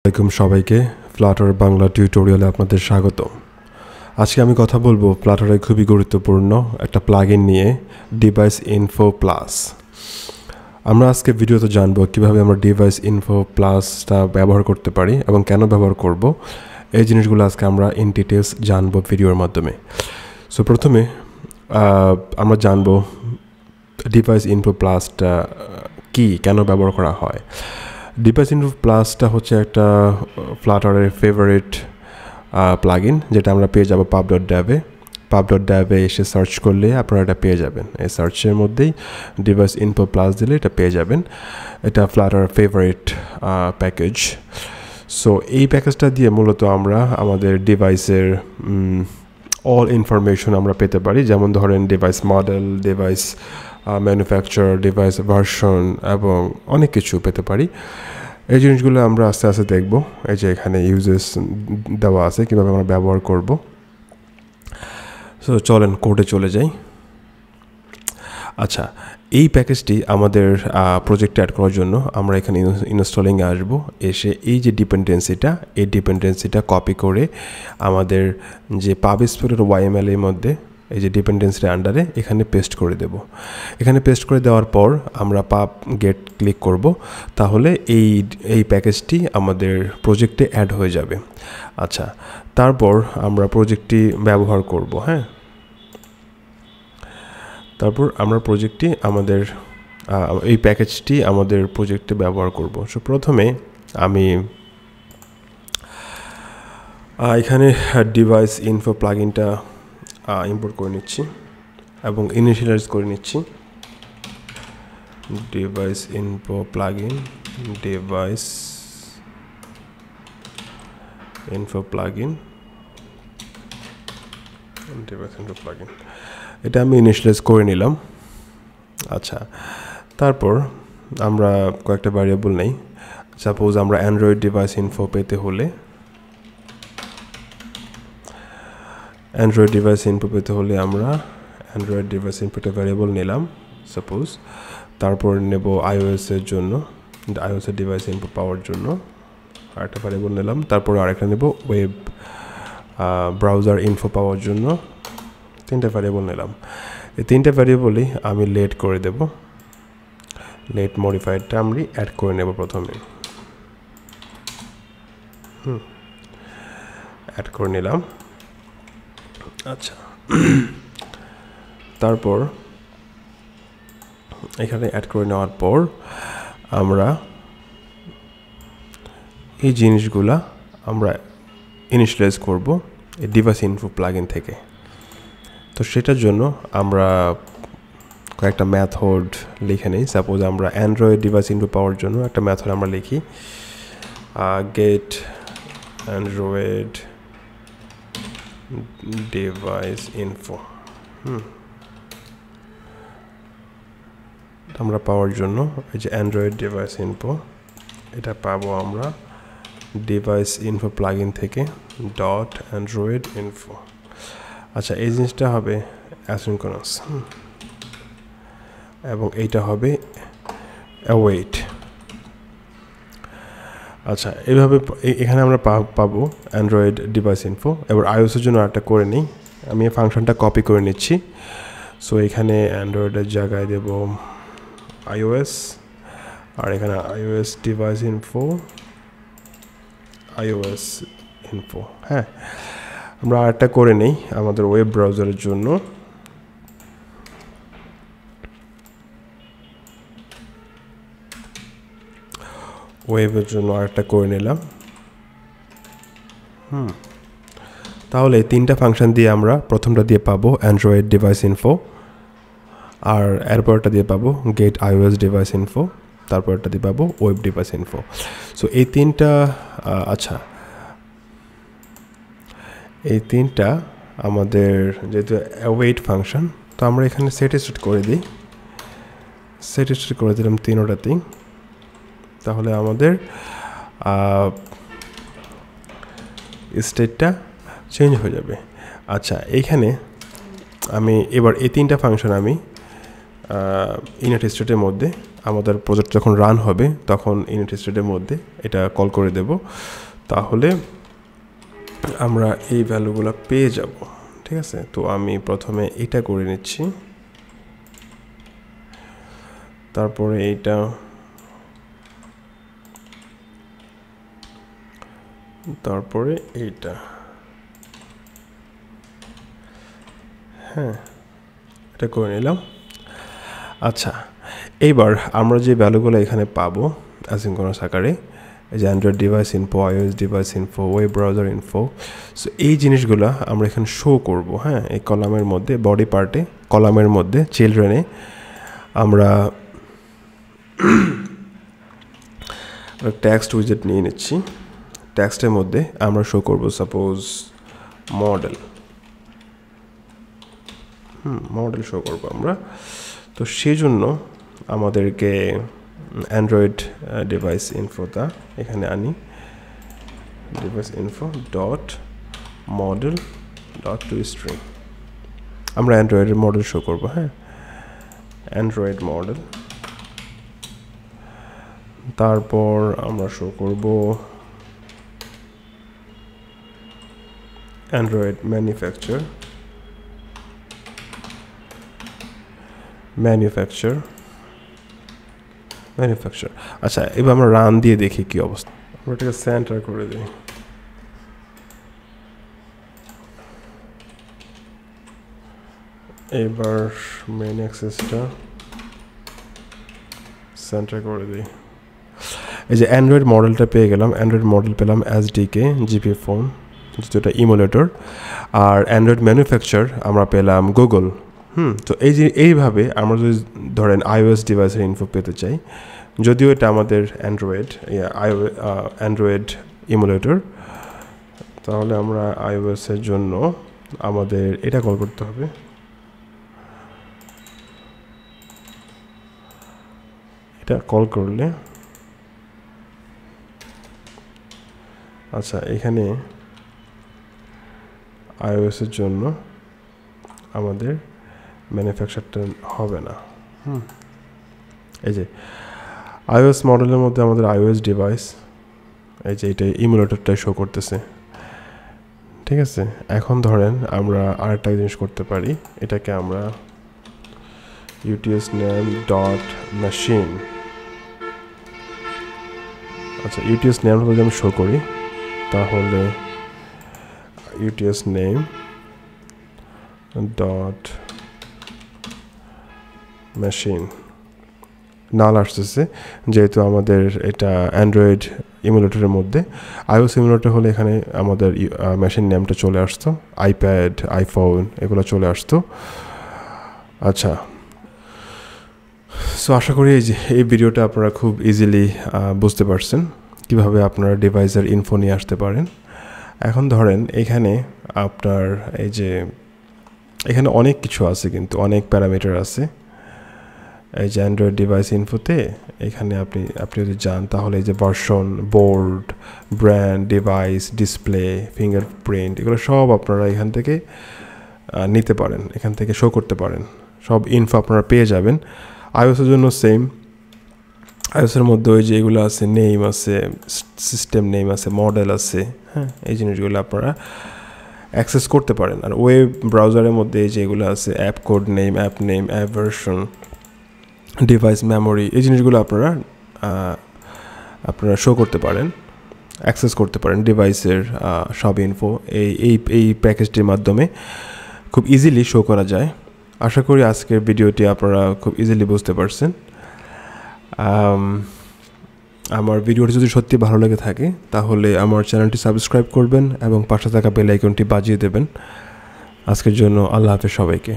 আসসালামু সবাইকে ফ্লাটার বাংলা টিউটোরিয়ালে আপনাদের স্বাগত। আজকে আমি কথা বলবো ফ্লাটারের খুবই গুরুত্বপূর্ণ একটা প্লাগইন নিয়ে, ডিভাইস ইনফো প্লাস। আমরা আজকে ভিডিওতে জানবো কিভাবে আমরা ডিভাইস ইনফো প্লাসটা ব্যবহার করতে পারি এবং কেন ব্যবহার করব, এই জিনিসগুলো আজকে আমরা ইন ডিটেলস জানবো ভিডিওর মাধ্যমে। সো প্রথমে আমরা জানবো ডিভাইস ইনফো প্লাসটা কি, কেন ব্যবহার করা হয়। ডিভাইস ইনফো প্লাসটা হচ্ছে একটা ফ্লাটারের ফেভারিট প্লাগইন, যেটা আমরা পেয়ে যাবো pub.dev এসে সার্চ করলে আপনারা এটা পেয়ে যাবেন। এই সার্চের মধ্যেই ডিভাইস ইনফো প্লাস দিলে এটা পেয়ে যাবেন। এটা ফ্লাটার ফেভারিট প্যাকেজ। সো এই প্যাকেজটা দিয়ে মূলত আমরা আমাদের ডিভাইসের অল ইনফরমেশন আমরা পেতে পারি, যেমন ধরেন device model, device manufacture, device version এবং অনেক কিছু পেতে পারি। এই জিনিসগুলো আমরা আস্তে আস্তে দেখব। এই যে এখানে ইউজেস দেওয়া আছে, কীভাবে আমরা ব্যবহার করব। সো চলেন কোডে চলে যাই। আচ্ছা, এই প্যাকেজটি আমাদের প্রজেক্টে অ্যাড করার জন্য আমরা এখানে ইনস্টলিংয়ে আসবো। এসে এই যে ডিপেন্ডেন্সিটা কপি করে আমাদের যে পাবস্পোর্টের YML এর মধ্যে এই যে ডিপেন্ডেন্সির আন্ডারে এখানে পেস্ট করে দেব। এখানে পেস্ট করে দেওয়ার পর আমরা পাব গেট ক্লিক করব, তাহলে এই প্যাকেজটি আমাদের প্রজেক্টে অ্যাড হয়ে যাবে। আচ্ছা, তারপর আমরা প্রজেক্টটি ব্যবহার করব। তারপর আমরা প্রজেক্টটি আমাদের এই প্যাকেজটি আমাদের প্রজেক্টে ব্যবহার করব। সো প্রথমে আমি এখানে ডিভাইস ইনফো প্লাগইনটা ইম্পোর্ট করে নিচ্ছি এবং ইনিশিয়ালাইজ করে নিচ্ছি। Device info plugin, device info plugin, এটা আমি ইনিশিয়ালাইজ করে নিলাম। আচ্ছা, তারপর আমরা কয়েকটা ভ্যারিয়েবল নেই। সাপোজ আমরা অ্যান্ড্রয়েড ডিভাইস ইনফো পেতে হলে আমরা অ্যান্ড্রয়েড ডিভাইস ইনপুটে ভ্যারিয়েবল নিলাম সাপোজ। তারপর নেব আইওএসের জন্য, আইওএসের ডিভাইস ইনপুট পাওয়ার জন্য আরেকটা ভ্যারিয়েবল নিলাম। তারপর আরেকটা নেব ওয়েব ব্রাউজার ইনফো পাওয়ার জন্য, তিনটা ভ্যারিয়েবল নিলাম। এই তিনটা ভ্যারিয়েবলই আমি লেট করে দেব। লেট মডিফায়ারটা আমি অ্যাড করে নেব প্রথমে। অ্যাড করে নিলাম। আচ্ছা, তারপর এখানে অ্যাড করে নেওয়ার পর আমরা এই জিনিসগুলা আমরা ইনিশিয়ালাইজ করব এই ডিভাইস ইনফো প্লাগইন থেকে। তো সেটার জন্য আমরা কয়েকটা মেথড লিখে নিই। সাপোজ আমরা অ্যান্ড্রয়েড ডিভাইস ইনফো পাওয়ার জন্য একটা মেথড আমরা লিখি, গেট অ্যান্ড্রয়েড ডিভাইস ইনফো। আমরা পাওয়ার জন্য এই যে অ্যান্ড্রয়েড ডিভাইস ইনফো, এটা পাবো আমরা ডিভাইস ইনফো প্লাগইন থেকে ডট অ্যান্ড্রয়েড ইনফো। আচ্ছা, এই জিনিসটা হবে অ্যাসিনক্রোনাস এবং এইটা হবে অ্যাওয়েট। আচ্ছা, এইভাবে এখানে আমরা পাবো অ্যান্ড্রয়েড ডিভাইস ইনফো। এবার আইওএসের জন্য একটা করে নিই। আমি এই ফাংশনটা কপি করে নিচ্ছি। সো এখানে অ্যান্ড্রয়েডের জায়গায় দেব আইওএস, আর এখানে iOS device info, iOS info. আমরা আরেকটা করে নিই আমাদের ওয়েব ব্রাউজারের জন্য। ওয়েবের জন্য আরেকটা করে নিলাম। তাহলে তিনটা ফাংশন দিয়ে আমরা প্রথমটা দিয়ে পাবো অ্যান্ড্রয়েড ডিভাইস ইনফো, আর এরপরটা দিয়ে পাবো গেট আইওএস ডিভাইস ইনফো, তারপরটা দিয়ে পাবো ওয়েব ডিভাইস ইনফো। সো এই তিনটা এই তিনটা আমাদের যেহেতু অ্যাওয়েট ফাংশন, তো আমরা এখানে সেটিস্টেড করে দিই। সেটিস্টেড করে দিলাম তিনোটাতেই, তাহলে আমাদের স্টেটটা চেঞ্জ হয়ে যাবে। আচ্ছা, এইখানে আমি এবার এই তিনটা ফাংশন আমি ইনএট স্টেটের মধ্যে আমাদের প্রজেক্ট যখন রান হবে তখন ইনিট স্টেটের মধ্যে এটা কল করে দেব, তাহলে আমরা এই ভ্যালুগুলো পেয়ে যাব। ঠিক আছে, তো আমি প্রথমে এটা করে নিচ্ছি, তারপরে এইটা, তারপরে এইটা। হ্যাঁ, এটা করে নিলাম। আচ্ছা, এইবার আমরা যে ভ্যালুগুলো এখানে পাবো অ্যাসিনক্রোনাস আকারে, এই যে Android device info, iOS device info, web browser info, so এই জিনিসগুলো আমরা এখানে শো করব। হ্যাঁ, এই কলামের মধ্যে, বডি পার্টে কলামের মধ্যে চিলড্রেনে আমরা টেক্সট উইজেট নিয়ে নিচ্ছি। টেক্সটের মধ্যে আমরা শো করব সাপোজ মডেল, মডেল শো করব আমরা। তো সেই জন্য আমাদেরকে অ্যান্ড্রয়েড ডিভাইস ইনফোটা এখানে আনি, device info dot model dot two string, আমরা অ্যান্ড্রয়েডের মডেল শো করব। হ্যাঁ, অ্যান্ড্রয়েড মডেল, তারপর আমরা শো করব অ্যান্ড্রয়েড ম্যানুফ্যাকচার, আচ্ছা, এবার আমরা রান দিয়ে দেখি কি অবস্থা। আমরা এটাকে সেন্টার করে দিই। এবার মেইন অ্যাক্সেসটা সেন্টার করে দিই। এই যে অ্যান্ড্রয়েড মডেলটা পেয়ে গেলাম, অ্যান্ড্রয়েড মডেল পেলাম এসডিকে, জিপি ফোন, যেটা ইমুলেটর, আর অ্যান্ড্রয়েড ম্যানুফ্যাকচার আমরা পেলাম গুগল। তো এই যে এইভাবে আমরা যদি ধরেন আইওএস ডিভাইসের ইনফো পেতে চাই, যদিও এটা আমাদের অ্যান্ড্রয়েড ইমুলেটর, তাহলে আমরা আইওএসের জন্য আমাদের এটা কল করতে হবে। এটা কল করলে, আচ্ছা, এখানে আইওএসের জন্য আমাদের ম্যানুফ্যাকচারটা হবে না। এই যে আইওএস মডেলের মধ্যে আমাদের আইওএস ডিভাইস, এই যে এটা ইমুলেটরটাই শো করতেছে। ঠিক আছে, এখন ধরেন আমরা আরেকটা জিনিস করতে পারি, এটাকে আমরা ইউটিএস নেম ডট মেশিন, আচ্ছা, ইউটিএস নেমটা যদি আমি শো করি, তাহলে ইউটিএস নেম ডট মেশিন নাল আসতেছে, যেহেতু আমাদের এটা অ্যান্ড্রয়েড ইমুলেটরের মধ্যে। আইওএস ইমুলেটর হলে এখানে আমাদের মেশিন নেমটা চলে আসতো, আইপ্যাড, আইফোন এগুলো চলে আসতো। আচ্ছা, সো আশা করি এই ভিডিওটা আপনারা খুব ইজিলি বুঝতে পারছেন কীভাবে আপনারা ডিভাইসের ইনফো নিয়ে আসতে পারেন। এখন ধরেন এখানে আপনার এই যে এখানে অনেক কিছু আছে, কিন্তু অনেক প্যারামিটার আছে। এই যে অ্যান্ড্রয়েড ডিভাইস ইনফোতে এখানে আপনি যদি যান, তাহলে এই যে version, board, brand, device, display, fingerprint, এগুলো সব আপনারা এখান থেকে নিতে পারেন, এখান থেকে শো করতে পারেন, সব ইনফো আপনারা পেয়ে যাবেন। আইওএসের জন্য সেম, আইওএসের মধ্যে ওই যে এগুলো আছে, নেম আছে, সিস্টেম নেম আছে, মডেল আছে। হ্যাঁ, এই জিনিসগুলো আপনারা অ্যাক্সেস করতে পারেন। আর ওয়েব ব্রাউজারের মধ্যে এই যে এগুলো আছে, app code name, app version, device memory, এই জিনিসগুলো আপনারা শো করতে পারেন, অ্যাক্সেস করতে পারেন ডিভাইসের সব ইনফো এই প্যাকেজটির মাধ্যমে খুব ইজিলি শো করা যায়। আশা করি আজকের ভিডিওটি আপনারা খুব ইজিলি বুঝতে পারছেন। আমার ভিডিওটি যদি সত্যি ভালো লেগে থাকে, তাহলে আমার চ্যানেলটি সাবস্ক্রাইব করবেন এবং পাশে থাকা বেল আইকনটি বাজিয়ে দেবেন। আজকের জন্য আল্লাহ হাফেজ সবাইকে।